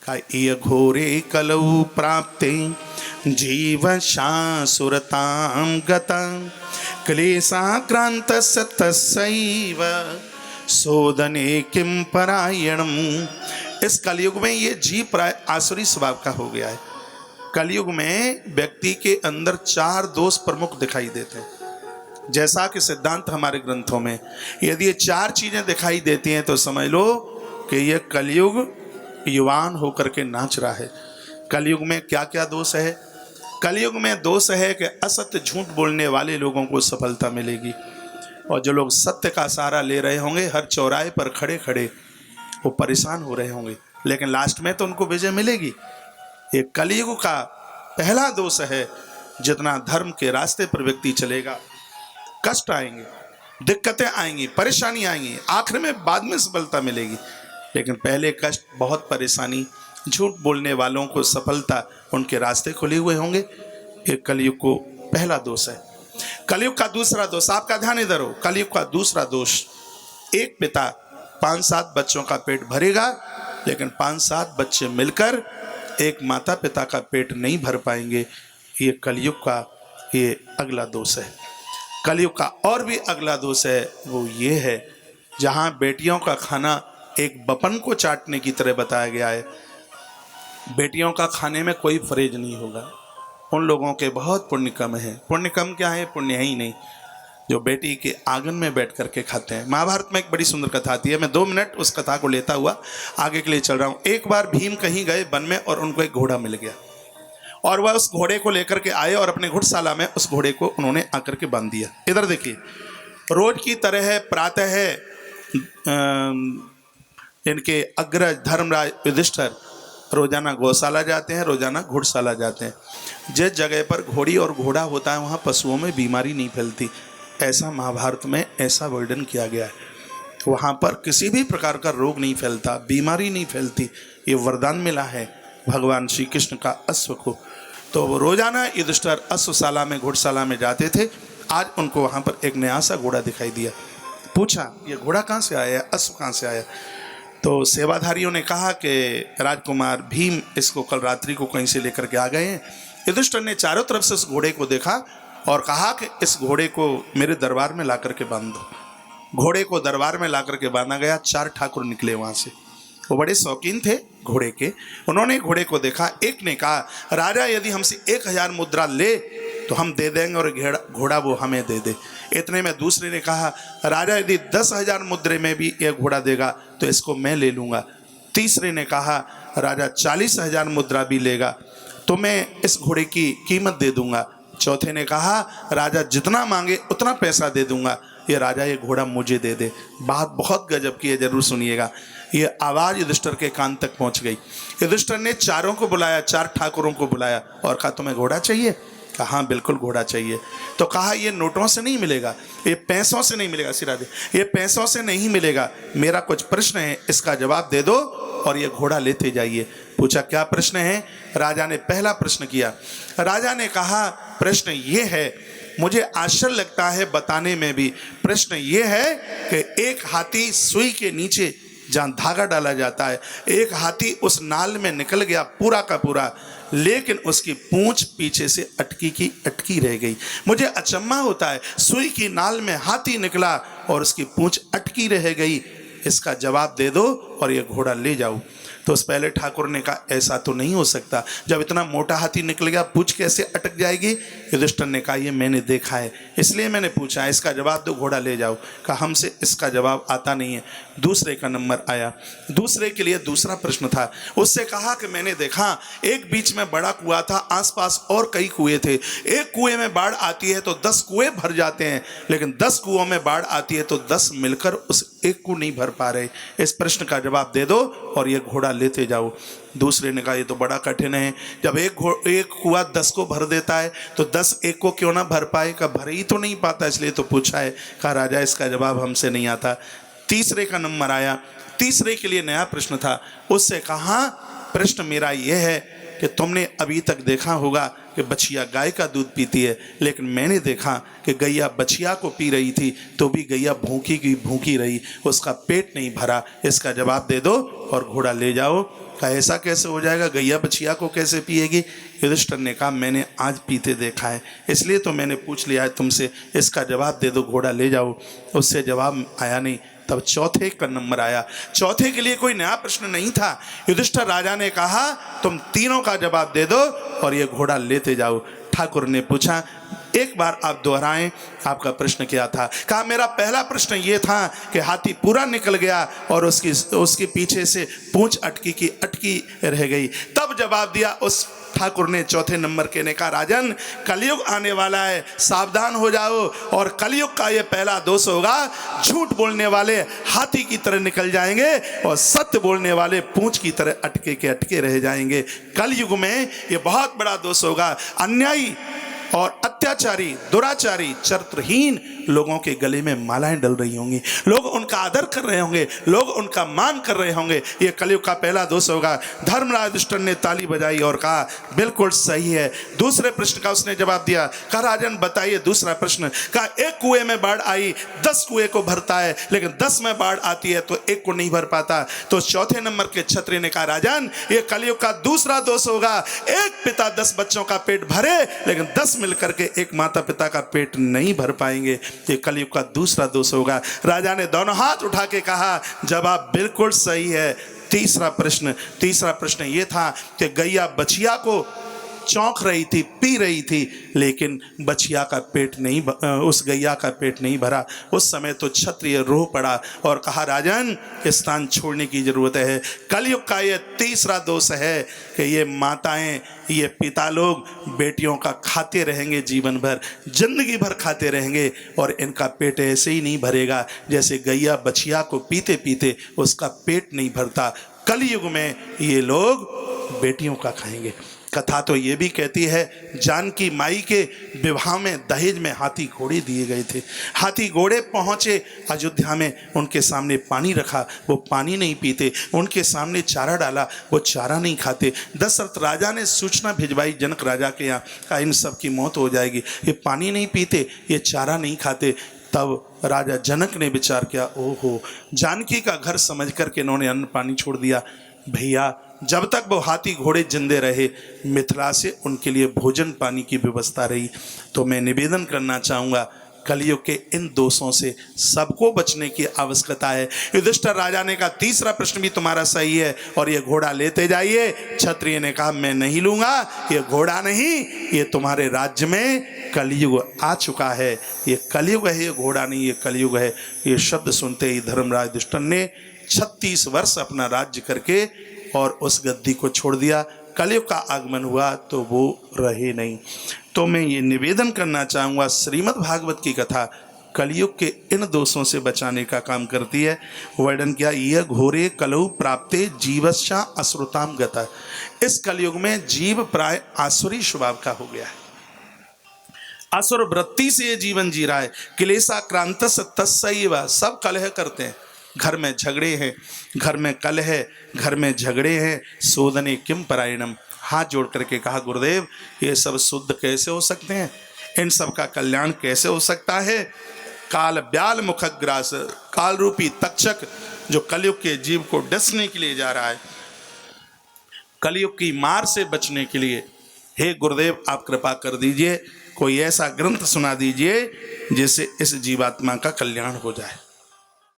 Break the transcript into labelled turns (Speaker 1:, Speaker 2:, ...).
Speaker 1: का इय घोरे कलौ प्राप्ते जीवशासुरतां गतं क्लेशाक्रान्तस्य तस्यैव सोदने किं परायणम्। इस कलयुग में ये जीव प्राय आसुरी स्वभाव का हो गया है। कलयुग में व्यक्ति के अंदर 4 दोष प्रमुख दिखाई देते हैं। जैसा कि सिद्धांत हमारे ग्रंथों में, यदि ये 4 चीजें दिखाई देती हैं तो समझ लो कि ये कलयुग युवान होकर के नाच रहा है। कलयुग में क्या क्या दोष है? कलयुग में दोष है कि असत्य झूठ बोलने वाले लोगों को सफलता मिलेगी, और जो लोग सत्य का सहारा ले रहे होंगे हर चौराहे पर खड़े खड़े वो परेशान हो रहे होंगे, लेकिन लास्ट में तो उनको विजय मिलेगी। ये कलयुग का पहला दोष है। जितना धर्म के रास्ते पर व्यक्ति चलेगा, कष्ट आएंगे, दिक्कतें आएंगी, परेशानी आएंगी, आखिर में बाद में सफलता मिलेगी, लेकिन पहले कष्ट, बहुत परेशानी, झूठ बोलने वालों को सफलता, उनके रास्ते खुले हुए होंगे। ये कलयुग को पहला दोष है। कलयुग का दूसरा दोष, आपका ध्यान इधर हो। कलयुग का दूसरा दोष, एक पिता 5-7 बच्चों का पेट भरेगा, लेकिन 5-7 बच्चे मिलकर एक माता पिता का पेट नहीं भर पाएंगे। ये कलयुग का ये अगला दोष है। कलयुग का और भी अगला दोष है, वो ये है जहाँ बेटियों का खाना एक बपन को चाटने की तरह बताया गया है। बेटियों का खाने में कोई फरेज नहीं होगा। उन लोगों के बहुत पुण्य कम है। पुण्य कम क्या है? पुण्य है ही नहीं, जो बेटी के आंगन में बैठ करके खाते हैं। महाभारत में एक बड़ी सुंदर कथा आती है। मैं 2 मिनट उस कथा को लेता हुआ आगे के लिए चल रहा हूँ। एक बार भीम कहीं गए वन में और उनको एक घोड़ा मिल गया, और वह उस घोड़े को लेकर के आए और अपने घुड़शाला में उस घोड़े को उन्होंने आकर के बांध दिया। इधर देखिए, रोज की तरह है, प्रातः है, इनके अग्रज धर्मराज युधिष्ठिर रोजाना गौशाला जाते हैं, रोजाना घुड़शाला जाते हैं। जिस जगह पर घोड़ी और घोड़ा होता है वहाँ पशुओं में बीमारी नहीं फैलती, ऐसा महाभारत में ऐसा वर्णन किया गया है। वहाँ पर किसी भी प्रकार का रोग नहीं फैलता, बीमारी नहीं फैलती। ये वरदान मिला है भगवान श्री कृष्ण का अश्व को। तो वो रोजाना युधिष्ठिर अश्वशाला में, घुड़शाला में जाते थे। आज उनको वहाँ पर एक नया सा घोड़ा दिखाई दिया। पूछा, ये घोड़ा कहाँ से आया, अश्व कहाँ से आया? तो सेवाधारियों ने कहा कि राजकुमार भीम इसको कल रात्रि को कहीं से लेकर के आ गए हैं। युधिष्ठिर ने चारों तरफ से उस घोड़े को देखा और कहा कि इस घोड़े को मेरे दरबार में ला करके बांध दो। घोड़े को दरबार में ला करके बांधा गया। 4 ठाकुर निकले वहाँ से, वो बड़े शौकीन थे घोड़े के। उन्होंने घोड़े को देखा। एक ने कहा, राजा यदि हमसे 1000 मुद्रा ले तो हम दे देंगे और घोड़ा वो हमें दे दे। इतने में दूसरे ने कहा, राजा यदि 10,000 मुद्रे में भी यह घोड़ा देगा तो इसको मैं ले लूँगा। तीसरे ने कहा, राजा 40,000 मुद्रा भी लेगा तो मैं इस घोड़े की कीमत दे दूंगा। चौथे ने कहा, राजा जितना मांगे उतना पैसा दे दूंगा, ये राजा ये घोड़ा मुझे दे दे। बात बहुत गजब की है, जरूर सुनिएगा। ये आवाज़ युधिष्ठिर के कान तक पहुंच गई। युधिष्ठिर ने चारों को बुलाया, 4 ठाकुरों को बुलाया और कहा, तुम्हें घोड़ा चाहिए? कहा, हाँ बिल्कुल घोड़ा चाहिए। तो कहा, ये नोटों से नहीं मिलेगा, ये पैसों से नहीं मिलेगा, सिरादे, ये पैसों से नहीं मिलेगा। मेरा कुछ प्रश्न है, इसका जवाब दे दो और ये घोड़ा लेते जाइए। पूछा, क्या प्रश्न है? राजा ने पहला प्रश्न किया। राजा ने कहा, प्रश्न ये है, मुझे आश्चर्य लगता है बताने में भी। प्रश्न ये है कि एक हाथी सुई के नीचे जहाँ धागा डाला जाता है, एक हाथी उस नाल में निकल गया पूरा का पूरा, लेकिन उसकी पूंछ पीछे से अटकी की अटकी रह गई। मुझे अचम्भा होता है, सुई की नाल में हाथी निकला और उसकी पूंछ अटकी रह गई। इसका जवाब दे दो और ये घोड़ा ले जाओ। तो उस पहले ठाकुर ने कहा, ऐसा तो नहीं हो सकता, जब इतना मोटा हाथी निकल गया पूंछ कैसे अटक जाएगी? युधिष्ठिर ने कहा, ये मैंने देखा है इसलिए मैंने पूछा, इसका जवाब दो, घोड़ा ले जाओ। कहा, हमसे इसका जवाब आता नहीं है। दूसरे का नंबर आया। दूसरे के लिए दूसरा प्रश्न था। उससे कहा कि मैंने देखा एक बीच में बड़ा कुआं था, आसपास और कई कुएं थे। एक कुएं में बाढ़ आती है तो 10 कुएं भर जाते हैं, लेकिन 10 कुओं में बाढ़ आती है तो 10 मिलकर उस एक को नहीं भर पा रहे। इस प्रश्न का जवाब दे दो और ये घोड़ा लेते जाओ। दूसरे ने कहा, ये तो बड़ा कठिन है, जब एक कुआं 10 को भर देता है तो 10 एक को क्यों ना भर पाए? का भर ही तो नहीं पाता, इसलिए तो पूछा है। कहा, राजा इसका जवाब हमसे नहीं आता। तीसरे का नंबर आया। तीसरे के लिए नया प्रश्न था। उससे कहा, प्रश्न मेरा यह है कि तुमने अभी तक देखा होगा कि बछिया गाय का दूध पीती है, लेकिन मैंने देखा कि गैया बछिया को पी रही थी तो भी गैया भूखी की भूखी रही, उसका पेट नहीं भरा। इसका जवाब दे दो और घोड़ा ले जाओ। कहा ऐसा कैसे हो जाएगा, गैया बछिया को कैसे पिएगी। युधिष्ठिर ने कहा मैंने आज पीते देखा है, इसलिए तो मैंने पूछ लिया है तुमसे, इसका जवाब दे दो, घोड़ा ले जाओ। उससे जवाब आया नहीं। तब चौथे का नंबर आया। चौथे के लिए कोई नया प्रश्न नहीं था। युधिष्ठिर राजा ने कहा तुम तीनों का जवाब दे दो और ये घोड़ा लेते जाओ। ठाकुर ने पूछा एक बार आप दोहराएं, आपका प्रश्न क्या था। कहा मेरा पहला प्रश्न ये था कि हाथी पूरा निकल गया और उसके पीछे से पूंछ अटकी की अटकी रह गई। तब जवाब दिया उस ठाकुर ने चौथे नंबर के ने कहा राजन कलयुग आने वाला है, सावधान हो जाओ। और कलयुग का ये पहला दोष होगा, झूठ बोलने वाले हाथी की तरह निकल जाएंगे और सत्य बोलने वाले पूंछ की तरह अटके के अटके रह जाएंगे। कलयुग में ये बहुत बड़ा दोष होगा। अन्यायी और अत्याचारी, दुराचारी, चरित्रहीन लोगों के गले में मालाएं डल रही होंगी, लोग उनका आदर कर रहे होंगे, लोग उनका मान कर रहे होंगे। ये कलयुग का पहला दोष होगा। धर्मराज युधिष्ठिर ने ताली बजाई और कहा बिल्कुल सही है। दूसरे प्रश्न का उसने जवाब दिया। कहा राजन बताइए दूसरा प्रश्न। कहा एक कुएं में बाढ़ आई, 10 कुएं को भरता है, लेकिन 10 में बाढ़ आती है तो एक को नहीं भर पाता। तो चौथे नंबर के क्षत्रिय ने कहा राजन ये कलयुग का दूसरा दोष होगा। एक पिता 10 बच्चों का पेट भरे, लेकिन 10 मिलकर के एक माता पिता का पेट नहीं भर पाएंगे। ये कलयुग का दूसरा दोष होगा। राजा ने दोनों हाथ उठा के कहा जवाब बिल्कुल सही है। तीसरा प्रश्न ये था कि गैया बछिया को चौंक रही थी, पी रही थी, लेकिन बछिया का पेट नहीं, उस गैया का पेट नहीं भरा। उस समय तो क्षत्रिय रो पड़ा और कहा राजन स्थान छोड़ने की जरूरत है। कलयुग का ये तीसरा दोष है कि ये माताएं, ये पिता लोग बेटियों का खाते रहेंगे, जीवन भर, जिंदगी भर खाते रहेंगे और इनका पेट ऐसे ही नहीं भरेगा जैसे गैया बछिया को पीते पीते उसका पेट नहीं भरता। कलयुग में ये लोग बेटियों का खाएंगे। कथा तो ये भी कहती है जानकी माई के विवाह में दहेज में हाथी घोड़े दिए गए थे। हाथी घोड़े पहुँचे अयोध्या में, उनके सामने पानी रखा, वो पानी नहीं पीते। उनके सामने चारा डाला, वो चारा नहीं खाते। दशरथ राजा ने सूचना भिजवाई जनक राजा के यहाँ, कहा इन सब की मौत हो जाएगी, ये पानी नहीं पीते, ये चारा नहीं खाते। तब राजा जनक ने विचार किया ओहो, जानकी का घर समझ करके इन्होंने अन्न पानी छोड़ दिया। भैया जब तक वो हाथी घोड़े जिंदे रहे मिथिला से उनके लिए भोजन पानी की व्यवस्था रही। तो मैं निवेदन करना चाहूँगा कलयुग के इन दोषों से सबको बचने की आवश्यकता है। युधिष्ठिर राजा ने कहा तीसरा प्रश्न भी तुम्हारा सही है और ये घोड़ा लेते जाइए। क्षत्रिय ने कहा मैं नहीं लूँगा, ये घोड़ा नहीं, ये तुम्हारे राज्य में कलयुग आ चुका है, ये कलयुग है, ये घोड़ा नहीं, ये कलयुग है। ये शब्द सुनते ही धर्मराज युधिष्ठिर ने 36 वर्ष अपना राज्य करके और उस गद्दी को छोड़ दिया। कलयुग का आगमन हुआ तो वो रहे नहीं। तो मैं ये निवेदन करना चाहूँगा श्रीमद् भागवत की कथा कलयुग के इन दोषों से बचाने का काम करती है। वर्णन किया यह घोरे कलौ प्राप्ते जीवश्चा असुरताम गता। इस कलयुग में जीव प्राय आसुरी स्वभाव का हो गया है, असुर वृत्ति से ये जीवन जी रहा है। क्लेशाक्रांत तस्सैव, सब कलह करते हैं, घर में झगड़े हैं, घर में कलह है, घर में झगड़े हैं। शोधने किम परायणम, हाथ जोड़ करके कहा गुरुदेव ये सब शुद्ध कैसे हो सकते हैं, इन सब का कल्याण कैसे हो सकता है। काल ब्याल मुखग्रास, काल रूपी तक्षक जो कलयुग के जीव को डसने के लिए जा रहा है, कलयुग की मार से बचने के लिए, हे गुरुदेव आप कृपा कर दीजिए, कोई ऐसा ग्रंथ सुना दीजिए जिससे इस जीवात्मा का कल्याण हो जाए।